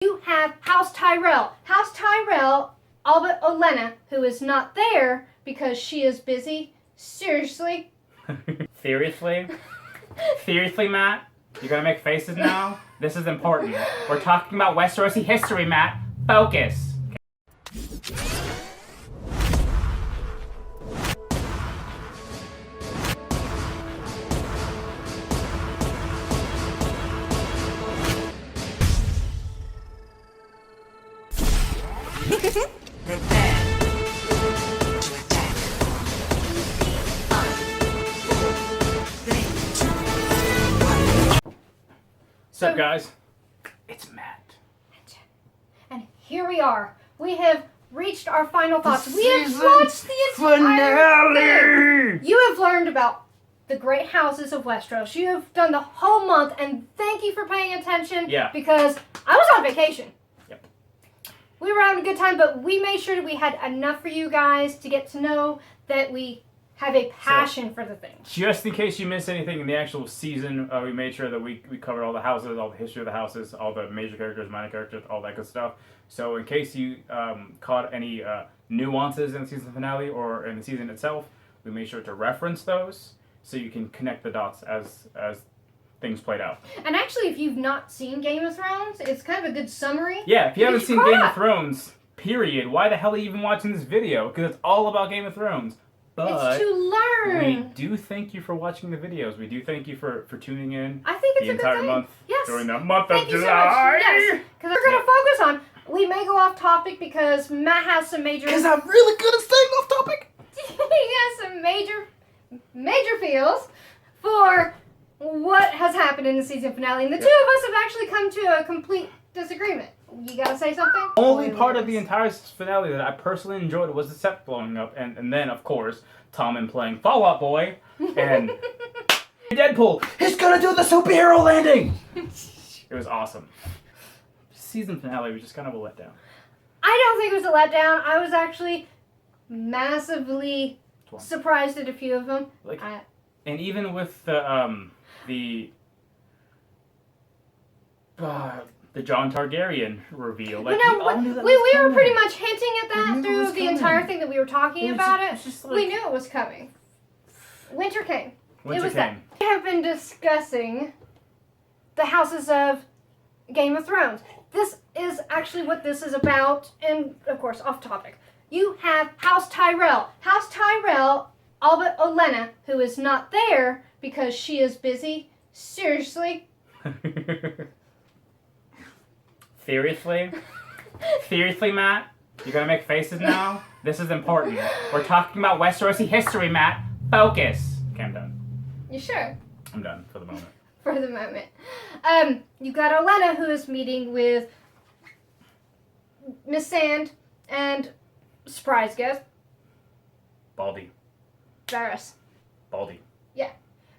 You have House Tyrell. House Tyrell, all but Olenna, who is not there because she is busy. Seriously? Seriously? Seriously, Matt? You're gonna make faces now? This is important. We're talking about Westerosi history, Matt. Focus. What's up, guys? It's Matt. And here we are. We have reached our final thoughts. We have watched the entire thing. You have learned about the great houses of Westeros. You have done the whole month, and thank you for paying attention. Yeah. Because I was on vacation. Yep. We were having a good time, but we made sure that we had enough for you guys to get to know that we have a passion for the thing. Just in case you missed anything in the actual season, we made sure that we covered all the houses, all the history of the houses, all the major characters, minor characters, all that good stuff. So in case you caught any nuances in the season finale or in the season itself, we made sure to reference those so you can connect the dots as things played out. And actually, if you've not seen Game of Thrones, it's kind of a good summary. Yeah, if you haven't seen Game of Thrones, period, why the hell are you even watching this video? Because it's all about Game of Thrones. But it's to learn. We do thank you for watching the videos. We do thank you for tuning in. I think it's the a good entire thing. month. Yes. During the month Thank of you July. So much. Yes. Because we're going to focus on. We may go off topic because Matt has some major. Because I'm really good at staying off topic. He has some major feels for what has happened in the season finale, and the two of us have actually come to a complete disagreement. You gotta say something? Only part of the entire finale that I personally enjoyed was the set blowing up, and then, of course, Tommen playing Fall Out Boy, and Deadpool, he's gonna do the superhero landing! It was awesome. Season finale was just kind of a letdown. I don't think it was a letdown. I was actually massively surprised at a few of them. And even with the Jon Targaryen reveal. Like, we were pretty much hinting at that through the entire thing that we were talking about it. We knew it was coming. Winter came. It was that. We have been discussing the houses of Game of Thrones. This is actually what this is about, and of course, off topic. You have House Tyrell. House Tyrell, all but Olenna, who is not there because she is busy. Seriously? Seriously? Seriously, Matt? You're gonna make faces now? This is important. We're talking about Westerosi history, Matt. Focus. Okay, I'm done. You sure? I'm done for the moment. For the moment. You got Olenna, who is meeting with Miss Sand and surprise guest Baldy. Varys. Baldy. Yeah,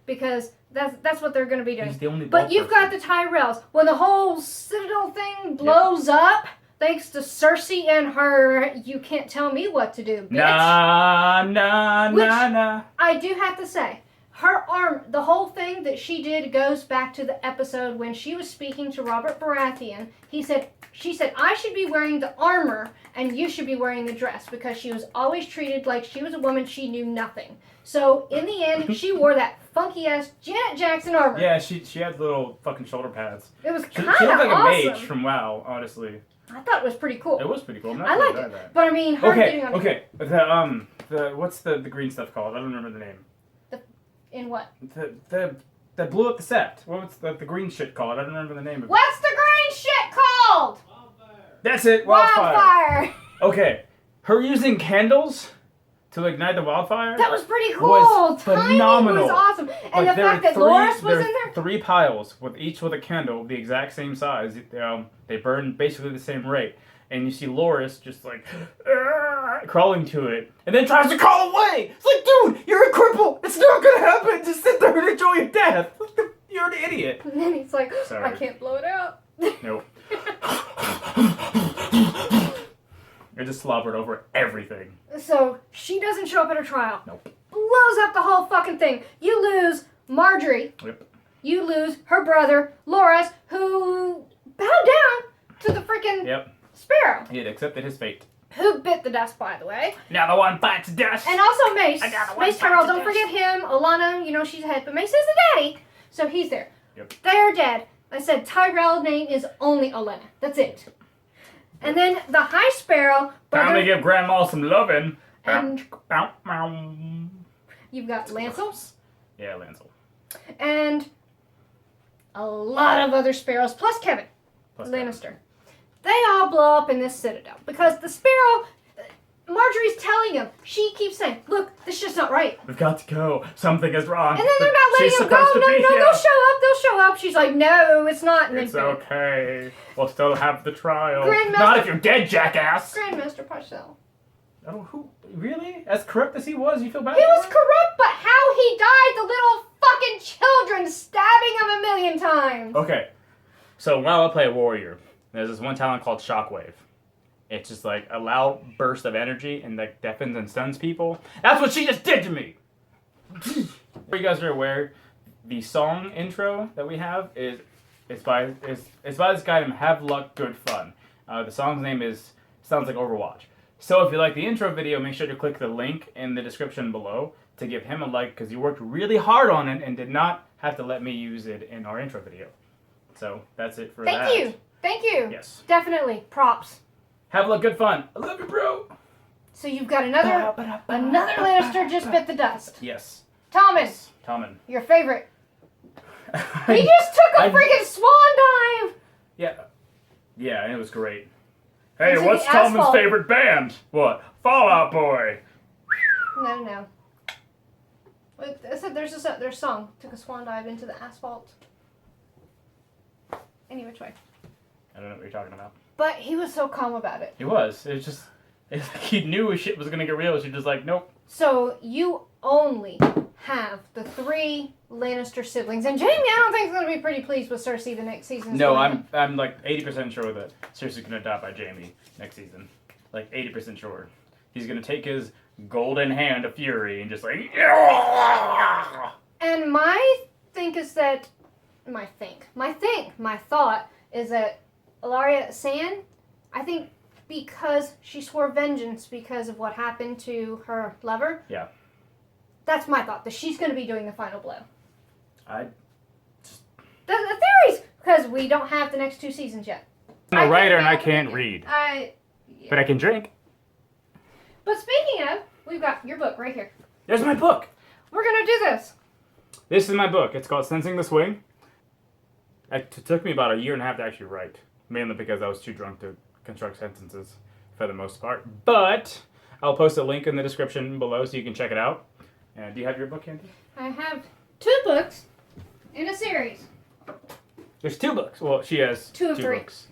because that's what they're going to be doing. He's the only but you've got the Tyrells. When the whole Citadel thing blows up, thanks to Cersei and her, you can't tell me what to do, bitch. Nah. I do have to say, her arm, the whole thing that she did goes back to the episode when she was speaking to Robert Baratheon. She said, I should be wearing the armor and you should be wearing the dress, because she was always treated like she was a woman, she knew nothing. So in the end, she wore that funky ass Janet Jackson armor. Yeah, she had little fucking shoulder pads. It was kind of awesome. She looked like a mage from WoW, honestly. I thought it was pretty cool. It was pretty cool. I liked it. That. But I mean, her getting on. Okay. The what's the green stuff called? I don't remember the name. In what? That blew up the set. What was the green shit called? I don't remember the name of it. What's the green shit called? Wildfire. That's it. Wildfire. Okay. Her using candles to ignite the wildfire. That was pretty cool. Was phenomenal. Was awesome. And the fact that Loras was in there. 3 piles each with a candle, the exact same size. They burn basically the same rate. And you see Loras just like crawling to it, and then tries to crawl away. It's like, dude, you're a cripple. It's not gonna happen. Just sit there and enjoy your death. You're an idiot. And then he's like, sorry. I can't blow it out. Nope. I just slobbered over everything. So she doesn't show up at her trial. Nope. Blows up the whole fucking thing. You lose Marjorie. Yep. You lose her brother, Loras, who bowed down to the freaking Yep. sparrow. He had accepted his fate. Who bit the dust, by the way. Another one bites dust. And also Mace. Another one Mace bites Tyrell, the don't dust. forget him. Alana, you know she's ahead, but Mace is the daddy, so he's there. Yep. They are dead. I said Tyrell's name is only Olenna. That's it. And then the High Sparrow. Time to give Grandma some loving. And Bow, bow. you've got Lancel. Yeah, Lancel. And a lot of other sparrows, plus Kevin Lannister. They all blow up in this citadel because the sparrow, Marjorie's telling him. She keeps saying, "Look, this is just not right." We've got to go. Something is wrong. And then they're not letting him go. No, they'll show up. She's like, "No, it's not." And It's okay. We'll still have the trial. Grandmaster- Not if you're dead, jackass. Grandmaster Parcell. Oh, who? Really? As corrupt as he was, you feel bad? He was for him? corrupt, but how he died, the little fucking children stabbing him a million times. Okay. So while I play a warrior, there's this one talent called Shockwave. It's just like a loud burst of energy and like deafens and stuns people. That's what she just did to me. You guys are aware, the song intro that we have is by this guy named Haveluckgoodfun. The song's name sounds like Overwatch. So if you like the intro video, make sure to click the link in the description below to give him a like because he worked really hard on it and did not have to let me use it in our intro video. So that's it for that. Thank you. Yes. Definitely. Props. Haveluckgoodfun. I love you, bro. So you've got another Lannister just bit the dust. Yes. Thomas, Tommen. your favorite. He just took a freaking swan dive. Yeah, and it was great. Hey, Into what's the Tommen's asphalt. favorite band? What? Fall Out Boy. No. Wait, I said their song took a swan dive into the asphalt. Any which way. I don't know what you're talking about. But he was so calm about it. He was. It's like he knew his shit was gonna get real. She just like, nope. So you only have the 3 Lannister siblings, and Jamie, I don't think is gonna be pretty pleased with Cersei the next season. No, I'm like 80% sure that Cersei's gonna die by Jaime next season. Like 80% sure. He's gonna take his golden hand of fury and just like. And my thought is that Ilaria Sand, I think because she swore vengeance because of what happened to her lover. Yeah. That's my thought, that she's going to be doing the final blow. The The theories! Because we don't have the next 2 seasons yet. I'm a writer and I can't read. But I can drink. But speaking of, we've got your book right here. There's my book. We're going to do this. This is my book. It's called Sensing the Swing. It took me about a year and a half to actually write. Mainly because I was too drunk to construct sentences for the most part. But I'll post a link in the description below so you can check it out. And do you have your book, Andy? I have 2 books in a series. There's 2 books. Well, she has 2 of 3. books.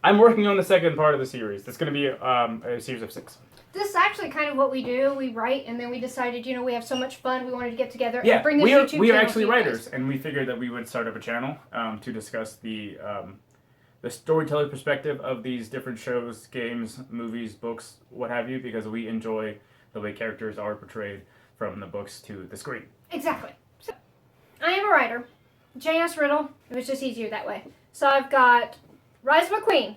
I'm working on the second part of the series. That's going to be a series of 6. This is actually kind of what we do. We write, and then we decided, we have so much fun. We wanted to get together Yeah, and bring this we are YouTube channel actually to you guys. writers, and we figured that we would start up a channel to discuss the storyteller perspective of these different shows, games, movies, books, what have you, because we enjoy the way characters are portrayed from the books to the screen. Exactly. So, I am a writer. J.S. Riddle. It was just easier that way. So I've got Rise of a Queen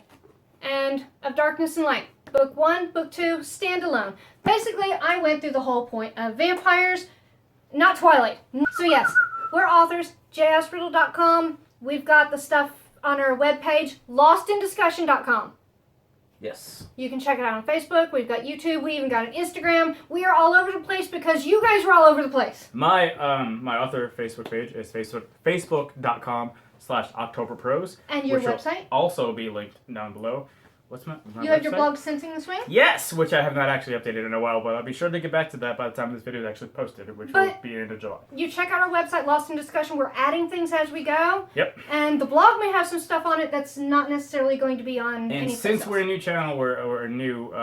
and Of Darkness and Light. Book 1, Book 2, standalone. Basically, I went through the whole point of vampires, not Twilight. So yes, we're authors, jsriddle.com. We've got the stuff on our webpage, lostindiscussion.com. Yes. You can check it out on Facebook. We've got YouTube. We even got an Instagram. We are all over the place because you guys are all over the place. My author Facebook page is facebook.com/OctoberPros. And your which will website? also be linked down below. What's my You have your website? blog, Sensing the Swing? Yes, which I have not actually updated in a while, but I'll be sure to get back to that by the time this video is actually posted, which will be end of July. You check out our website, Lost in Discussion. We're adding things as we go. Yep. And the blog may have some stuff on it that's not necessarily going to be on And since we're a new channel, we're a new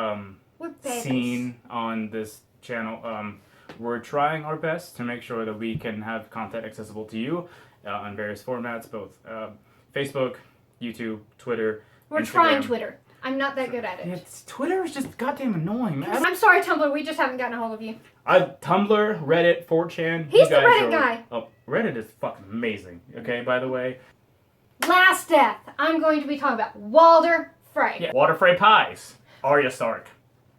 scene on this channel, we're trying our best to make sure that we can have content accessible to you on various formats, both Facebook, YouTube, Twitter, We're Instagram. trying Twitter. I'm not that good at it. Twitter is just goddamn annoying, man. I'm sorry, Tumblr. We just haven't gotten a hold of you. Tumblr, Reddit, 4chan. He's the Reddit guy. Oh, Reddit is fucking amazing. Okay, by the way. Last Death. I'm going to be talking about Walder Frey. Yeah, Walder Frey pies. Arya Stark.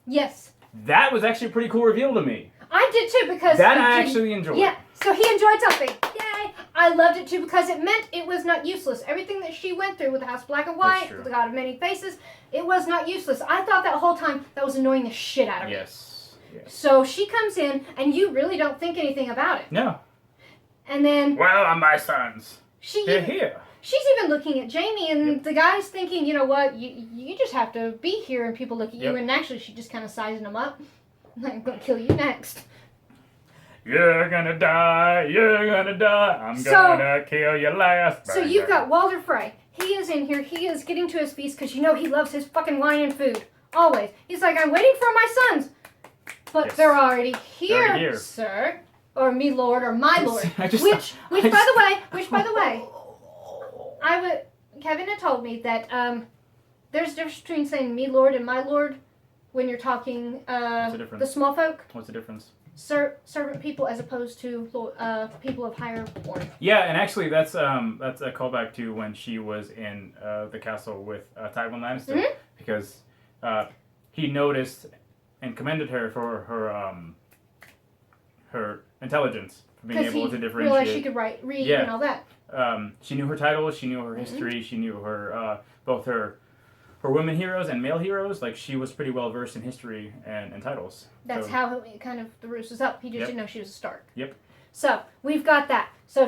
Yes. That was actually a pretty cool reveal to me. I did too because... That I actually enjoyed. Yeah, so he enjoyed something. Yay! I loved it too because it meant it was not useless. Everything that she went through with the House Black and White, with the God of Many Faces, it was not useless. I thought that whole time that was annoying the shit out of me. Yes. So she comes in and you really don't think anything about it. No. And then... Well, I'm my sons. They're here. She's even looking at Jamie, and the guy's thinking, you know what, you just have to be here, and people look at you, and actually she just kind of sizing them up. I'm going to kill you next. You're gonna die, I'm gonna kill you last. So you've got Walder Frey. He is in here, he is getting to his feast, because you know he loves his fucking wine and food. Always. He's like, I'm waiting for my sons. But they're already here, sir. Or me lord, or my lord. Which by the way, Kevin had told me that there's a difference between saying me lord and my lord when you're talking the small folk. What's the difference? Servant people as opposed to people of higher born. Yeah, and actually that's a callback to when she was in the castle with Tywin Lannister, because he noticed and commended her for her intelligence, for being able to differentiate. Realized she could read, and all that. She knew her titles, she knew her history, she knew her both her women heroes and male heroes. Like, she was pretty well versed in history and titles. That's how it kind of the roost was up. He just didn't know she was a Stark. Yep. So we've got that. So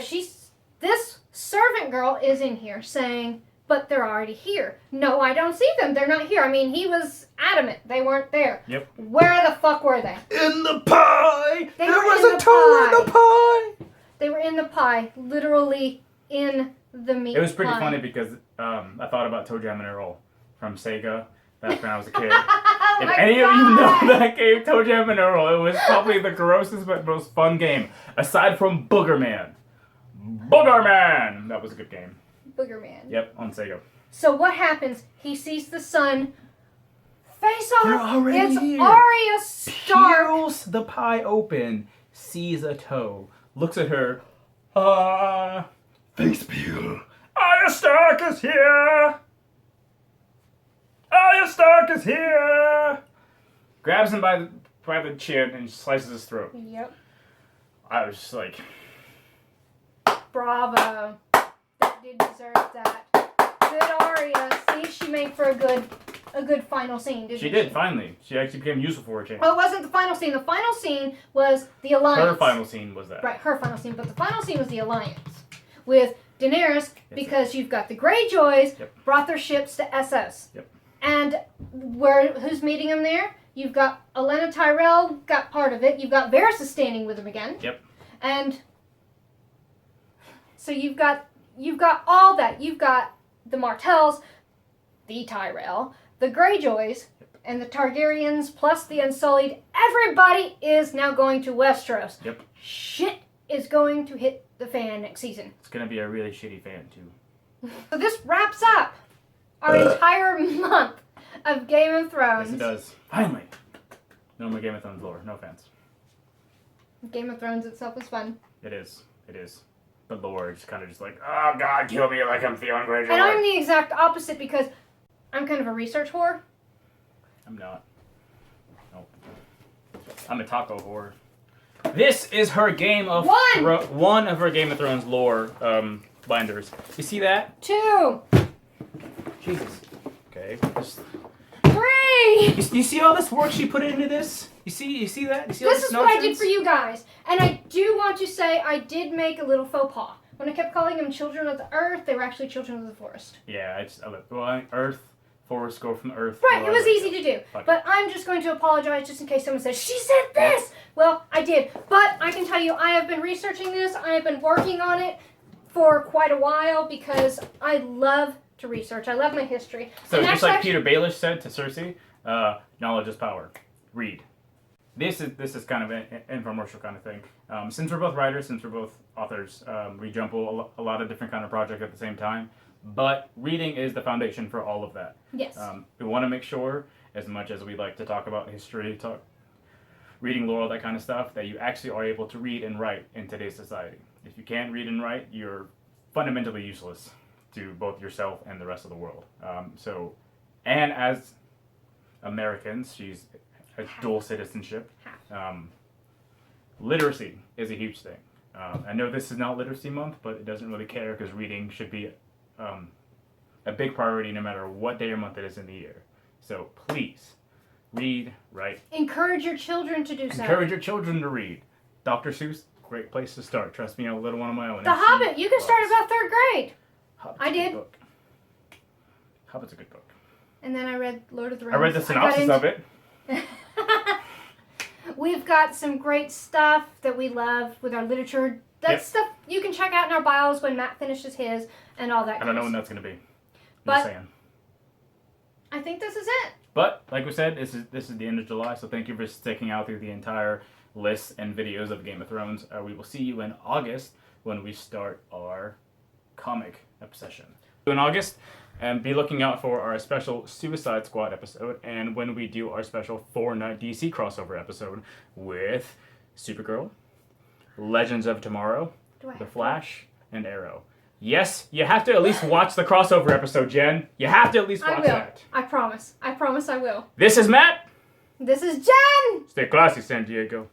this servant girl is in here saying, but they're already here. No, I don't see them. They're not here. I mean, he was adamant they weren't there. Yep. Where the fuck were they? In the pie! There was a toe in the pie! They were in the pie. Literally in the meat pie. It was pretty funny because I thought about Toe Jam and Earl from Sega back when I was a kid. If any of you know that game, Toe Jam and Earl, it was probably the grossest but most fun game. Aside from Booger Man. Booger Man! That was a good game. Booger Man. Yep, on Sega. So what happens? He sees the sun. Face off! They're already here. Arya Stark! Peels the pie open, sees a toe, looks at her. Face peel. Arya Stark is here! Arya Stark is here! Grabs him by the chin and slices his throat. Yep. I was just like... Bravo. That dude deserves that. Good Arya. See, she made for a good final scene, didn't she? She did, finally. She actually became useful for a change. Well, it wasn't the final scene. The final scene was the Alliance. Her final scene was that. Right, her final scene. But the final scene was the Alliance. With Daenerys, because you've got the Greyjoys brought their ships to Essos. Yep. And who's meeting them there? You've got Olenna Tyrell got part of it. You've got Varys is standing with them again. Yep. And so you've got all that. You've got the Martells, the Tyrell, the Greyjoys, and the Targaryens, plus the Unsullied. Everybody is now going to Westeros. Yep. Shit is going to hit the fan next season. It's going to be a really shitty fan, too. So this wraps up our entire month of Game of Thrones. Yes, it does. Finally. No more Game of Thrones lore. No offense. Game of Thrones itself is fun. It is. It is. The lore is kind of just like, oh God, kill me like I'm Theon Greyjoy. And I'm the exact opposite because I'm kind of a research whore. I'm not. Nope. I'm a taco whore. This is her Game of one of her Game of Thrones lore binders. You see that? 2. Jesus. Okay. 3. You see all this work she put into this? You see that? You see all this is what I did for you guys. And I do want to say I did make a little faux pas. When I kept calling them children of the earth, they were actually children of the forest. Yeah, earth, forest, go from the earth. Right, it was easy to do. But I'm just going to apologize just in case someone says, she said this! Well, I did. But I can tell you, I have been researching this. I have been working on it for quite a while because I love to research. I love my history. So just like Peter Baelish said to Cersei, knowledge is power. Read. This is kind of an infomercial kind of thing. Since we're both writers, since we're both authors, we jumble a lot of different kind of projects at the same time. But reading is the foundation for all of that. Yes. We want to make sure, as much as we like to talk about history, reading lore, all that kind of stuff, that you actually are able to read and write in today's society. If you can't read and write, you're fundamentally useless to both yourself and the rest of the world. So And as Americans, she's a dual citizenship. Literacy is a huge thing. I know this is not Literacy Month, but it doesn't really care because reading should be a big priority no matter what day or month it is in the year. So please, read, write. Encourage your children to do so. Encourage your children to read. Dr. Seuss, great place to start. Trust me, I have a little one of my own. The Hobbit, you can start about 3rd grade. Hobbit's I did. Hobbit's a good book. And then I read Lord of the Rings. I read the synopsis of it. We've got some great stuff that we love with our literature. That's stuff you can check out in our bios when Matt finishes his and all that. I don't know when that's going to be. But just saying. I think this is it. But like we said, this is the end of July, so thank you for sticking out through the entire list and videos of Game of Thrones. We will see you in August when we start our comic obsession. In August, and be looking out for our special Suicide Squad episode, and when we do our special Fortnite DC crossover episode with Supergirl, Legends of Tomorrow, The Flash, and Arrow. Yes, you have to at least watch the crossover episode, Jen. You have to at least watch that. I promise. I promise I will. This is Matt. This is Jen. Stay classy, San Diego.